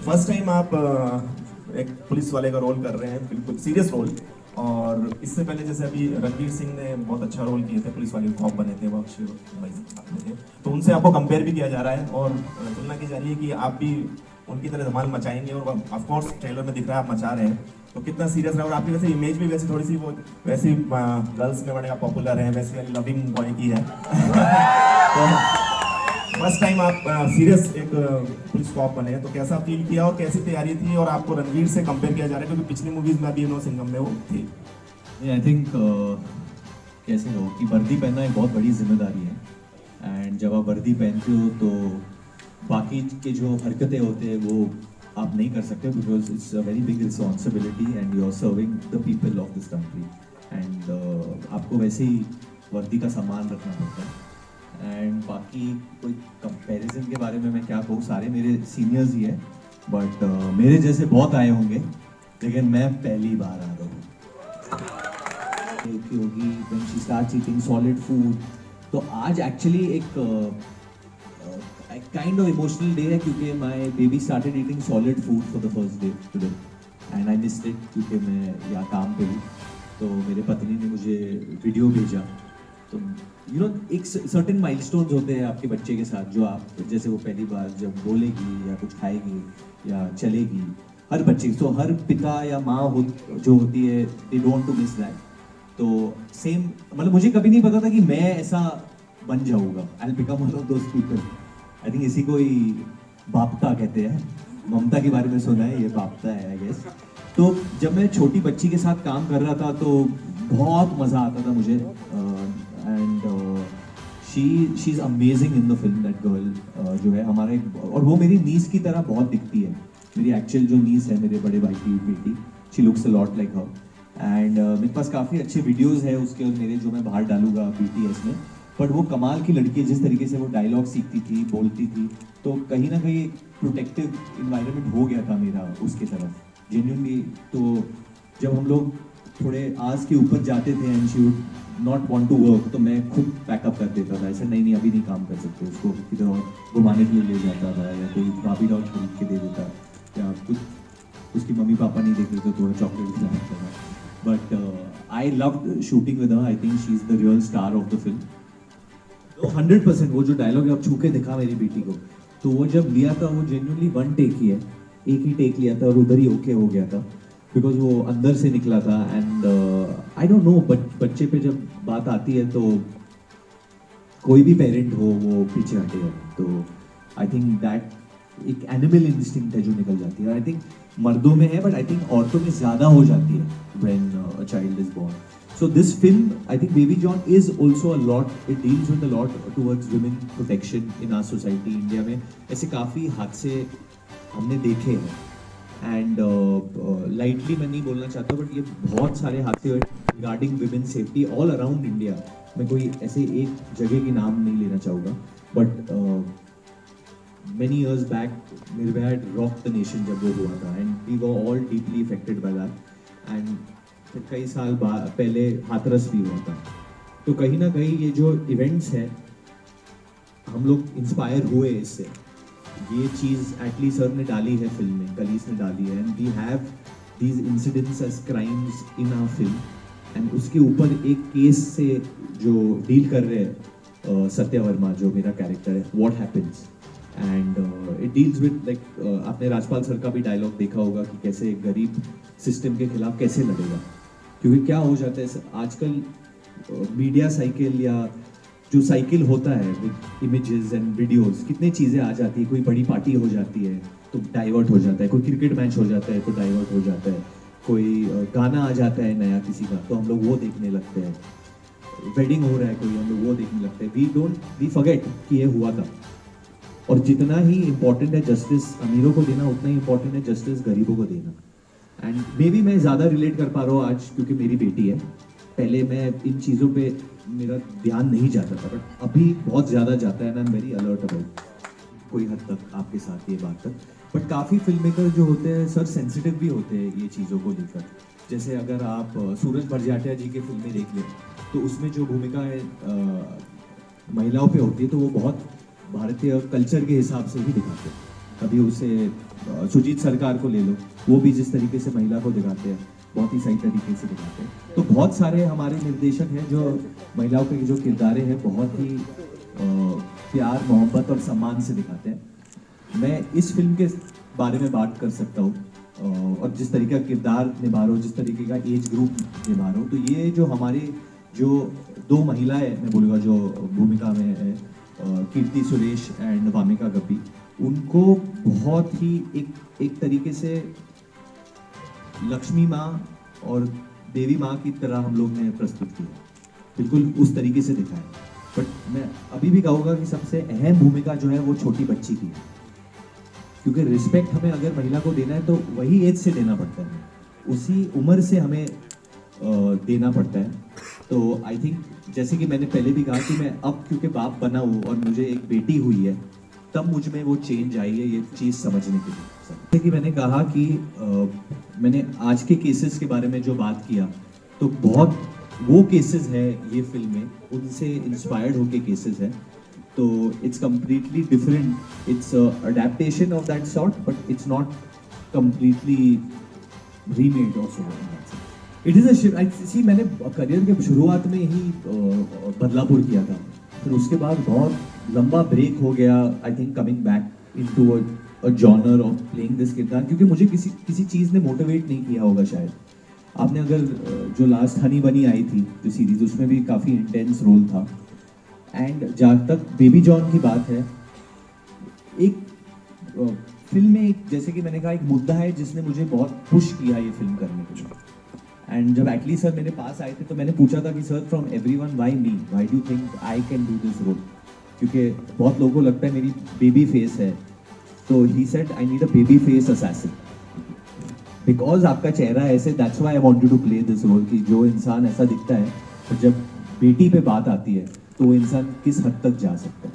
First time आप एक police वाले का रोल कर रहे हैं, बिल्कुल सीरियस रोल। और इससे पहले जैसे अभी रणवीर सिंह ने बहुत अच्छा रोल किए थे, पुलिस वाले कॉप बने थे, वो अक्षय भाई साथ में थे, तो उनसे आपको कंपेयर भी किया जा रहा है और तुलना की जा रही है कि आप भी उनकी तरह धमाल मचाएंगे। और ऑफ कोर्स ट्रेलर में दिख रहा है आप मचा रहे हैं, तो कितना सीरियस रहा। और आपकी वैसे इमेज भी वैसे थोड़ी सी वो वैसी गर्ल्स में बड़े पॉपुलर है, वैसे वाली लविंग बॉय की है। तो फर्स्ट टाइम आप सीरियस एक पुलिस कॉप बने हैं, तो कैसा फील किया और कैसी तैयारी थी? और आपको रणवीर से कंपेयर किया जा रहा है क्योंकि पिछली मूवीज में अभी सिंघम में वो थे। आई थिंक कैसे हो कि वर्दी पहनना एक बहुत बड़ी जिम्मेदारी है। एंड जब आप वर्दी पहनते हो तो बाकी के जो हरकतें होते हैं वो आप नहीं कर सकते, because it's a very big responsibility and you are serving the people of this country. And आपको वैसे ही वर्दी का सम्मान रखना पड़ता है। एंड बाकी कोई कंपैरिजन के बारे में मैं क्या कहूँ, सारे मेरे सीनियर्स ही है, बट मेरे जैसे बहुत आए होंगे, लेकिन मैं पहली बार आ रहा हूँ होगी when she starts eating solid food. तो आज एक्चुअली एक काइंड ऑफ इमोशनल डे है, क्योंकि my baby started eating solid food for the first day today and I missed it, क्योंकि मैं यहाँ काम पे हूँ। तो मेरे पत्नी ने मुझे वीडियो भेजा। तो यू नो एक सर्टेन माइलस्टोन्स होते हैं आपके बच्चे के साथ, जो आप जैसे वो पहली बार जब बोलेगी या कुछ खाएगी या चलेगी, हर बच्चे तो हर पिता या माँ जो होती है, they don't to miss that. तो सेम मतलब मुझे कभी नहीं पता था कि मैं ऐसा बन जाऊंगा, I will become one of those people. I think इसी को ही बापता कहते हैं, ममता के बारे में सुना है, ये बापता है आई गेस। तो जब मैं छोटी बच्ची के साथ काम कर रहा था तो बहुत मज़ा आता था मुझे। And she is amazing in the film, that girl जो है हमारा और वो मेरी नीस की तरह बहुत दिखती है। मेरी एक्चुअल जो नीस है, मेरे बड़े भाई की बेटी, she looks a lot like her. And मेरे पास काफ़ी अच्छे वीडियोज़ है उसके और मेरे, जो मैं बाहर डालूंगा BTS में। बट वो कमाल की लड़की है, जिस तरीके से वो डायलॉग सीखती थी, बोलती थी, तो कहीं ना कहीं प्रोटेक्टिव इन्वायरमेंट हो गया था मेरा उसके तरफ जेन्युइनली। तो जब हम लोग थोड़े आज के ऊपर जाते थे and she would not want to work, तो मैं खुद पैकअप कर देता था, ऐसा नहीं अभी नहीं काम कर सकते, उसको किधर और घुमाने के लिए ले जाता था, या कोई भाभी डॉल खरीद के दे देता, या कुछ उसकी मम्मी पापा नहीं देख रहे तो थोड़ा चॉकलेट खिला देता था। But I loved shooting with her. I think she is the real star of the film. तो 100% वो जो डायलॉग है, अब छू के दिखा मेरी बेटी को, तो वो जब लिया था वो जेन्युइनली वन टेक ही है, एक ही टेक लिया था और उधर ही ओके हो गया था, बिकॉज वो अंदर से निकला था। एंड आई डोंट नो, बच्चे पे जब बात आती है तो कोई भी पेरेंट हो वो पीछे हटेगा। तो आई थिंक दैट एक एनिमल इंस्टिंक्ट है जो निकल जाती है। आई थिंक मर्दों में है, बट आई थिंक औरतों में ज़्यादा हो जाती है when a child is born. So this film, I think Baby John is also a lot, it deals with a lot towards women protection in our society. India में ऐसे काफ़ी हादसे हमने देखे हैं एंड लाइटली मैं नहीं बोलना चाहता, बट ये बहुत सारे हादसे regarding women safety all around India. मैं कोई ऐसे एक जगह की नाम नहीं लेना चाहूँगा, but many years back Nirbhaya had rocked the nation जब वो हुआ था, and we were all deeply affected by that. And फिर कई साल पहले हाथरस भी हुआ था। तो कहीं ना कहीं ये जो इवेंट्स हैं, हम लोग इंस्पायर हुए इससे। ये चीज़ एटली सर ने डाली है फिल्म में, कलीस ने डाली है, and we have these incidents as crimes in our film. And उसके ऊपर एक केस से जो डील कर रहे हैं सत्य वर्मा, जो मेरा कैरेक्टर है, what happens. And it deals with like आपने राजपाल सर का भी डायलॉग देखा होगा कि कैसे एक गरीब सिस्टम के खिलाफ कैसे लड़ेगा। क्योंकि क्या हो जाता है आजकल मीडिया साइकिल, या जो साइकिल होता है विद इमेजेस एंड वीडियोस, कितनी चीज़ें आ जाती है। कोई बड़ी पार्टी हो जाती है तो डाइवर्ट हो जाता है, कोई क्रिकेट मैच हो जाता है तो डाइवर्ट हो जाता है, कोई गाना आ जाता है नया किसी का तो हम लोग वो देखने लगते हैं, वेडिंग हो रहा है कोई, हम लोग वो देखने लगते हैं। वी फॉरगेट कि ये हुआ था। और जितना ही इम्पोर्टेंट है जस्टिस अमीरों को देना, उतना ही इम्पोर्टेंट है जस्टिस गरीबों को देना। एंड मे बी मैं ज़्यादा रिलेट कर पा रहा हूँ आज क्योंकि मेरी बेटी है। पहले मैं इन चीज़ों पे मेरा ध्यान नहीं जाता था, बट अभी बहुत ज़्यादा जाता है, and I am very alert about कोई हद तक आपके साथ ये बात तक। बट काफ़ी फिल्म मेकर जो होते हैं सर सेंसिटिव भी होते हैं ये चीज़ों को लेकर। जैसे अगर आप सूरज भरजाटिया जी की फिल्में देख लें तो उसमें जो भूमिका है महिलाओं पे होती है तो वो बहुत भारतीय कल्चर के हिसाब से ही दिखाते हैं। कभी उसे सुजीत सरकार को ले लो, वो भी जिस तरीके से महिला को दिखाते हैं बहुत ही सही तरीके से दिखाते हैं। तो बहुत सारे हमारे निर्देशक हैं जो महिलाओं के जो किरदारें हैं बहुत ही प्यार मोहब्बत और सम्मान से दिखाते हैं। मैं इस फिल्म के बारे में बात कर सकता हूँ और जिस तरीके का किरदार निभा रहा हूँ, जिस तरीके का एज ग्रुप निभा रहा हूँ, तो ये जो हमारी जो दो महिलाएं मैं बोलूँगा जो भूमिका में है, कीर्ति सुरेश एंड वामिका गप्पी, उनको बहुत ही एक तरीके से लक्ष्मी माँ और देवी माँ की तरह हम लोग ने प्रस्तुत किया, बिल्कुल उस तरीके से दिखाया। बट मैं अभी भी कहूँगा कि सबसे अहम भूमिका जो है वो छोटी बच्ची की है, क्योंकि रिस्पेक्ट हमें अगर महिला को देना है तो वही एज से देना पड़ता है, उसी उम्र से हमें देना पड़ता है। तो आई थिंक जैसे कि मैंने पहले भी कहा कि मैं अब क्योंकि बाप बना हूँ और मुझे एक बेटी हुई है, तब मुझ में वो चेंज आई है ये चीज़ समझने के लिए। जैसे कि मैंने कहा कि मैंने आज के केसेस के बारे में जो बात किया, तो बहुत वो केसेस है ये फिल्म में, उनसे इंस्पायर्ड होके केसेस है। तो it's completely different, it's adaptation of that sort, but it's not completely remade also. It is a see, मैंने करियर के शुरुआत में ही बदलापुर किया था, फिर उसके बाद बहुत लंबा ब्रेक हो गया, I think coming back into a genre of playing this किरदार, क्योंकि मुझे किसी चीज़ ने मोटिवेट नहीं किया होगा शायद। आपने अगर जो लास्ट हनी बनी आई थी जो सीरीज, उसमें भी काफ़ी इंटेंस रोल था। एंड जहाँ तक बेबी जॉन की बात है, एक फिल्म में एक जैसे कि मैंने कहा एक मुद्दा है जिसने मुझे बहुत पुश किया ये फिल्म करने के लिए। एंड जब एटली सर मेरे पास आए थे तो मैंने पूछा था कि sir from everyone why me, why do think I can do this role, क्योंकि बहुत लोगों को लगता है मेरी बेबी फेस है। तो he said I need a baby face assassin, because आपका चेहरा ऐसे, that's why I wanted to play this role, कि जो इंसान ऐसा दिखता है तो जब बेटी पे बात आती है तो वो इंसान किस हद तक जा सकता है।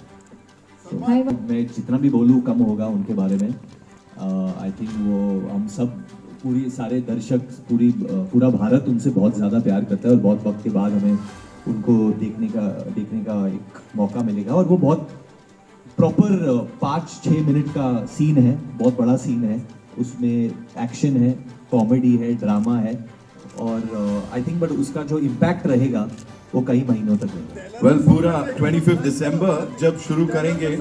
तो मैं जितना भी बोलूँ कम होगा उनके बारे में। आई थिंक वो हम सब पूरी सारे दर्शक पूरा भारत उनसे बहुत ज़्यादा प्यार करता है और बहुत वक्त के बाद हमें उनको देखने का एक मौका मिलेगा। और वो बहुत प्रॉपर 5-6 मिनट का सीन है, बहुत बड़ा सीन है, उसमें एक्शन है, कॉमेडी है, ड्रामा है, और आई थिंक बट उसका जो इम्पैक्ट रहेगा वो कई महीनों तक रहेगा। वेल, पूरा 25 दिसंबर जब शुरू करेंगे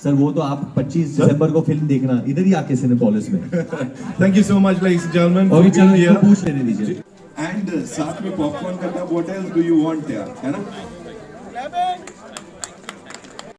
सर, वो तो आप 25 दिसंबर को फिल्म देखना इधर ही आके सिनेपोलिस में। Thank you so much ladies and gentleman. और चलो पूछ लेने दीजिए। एंड साथ में पॉपकॉर्न करना, what else do you want यार, है ना?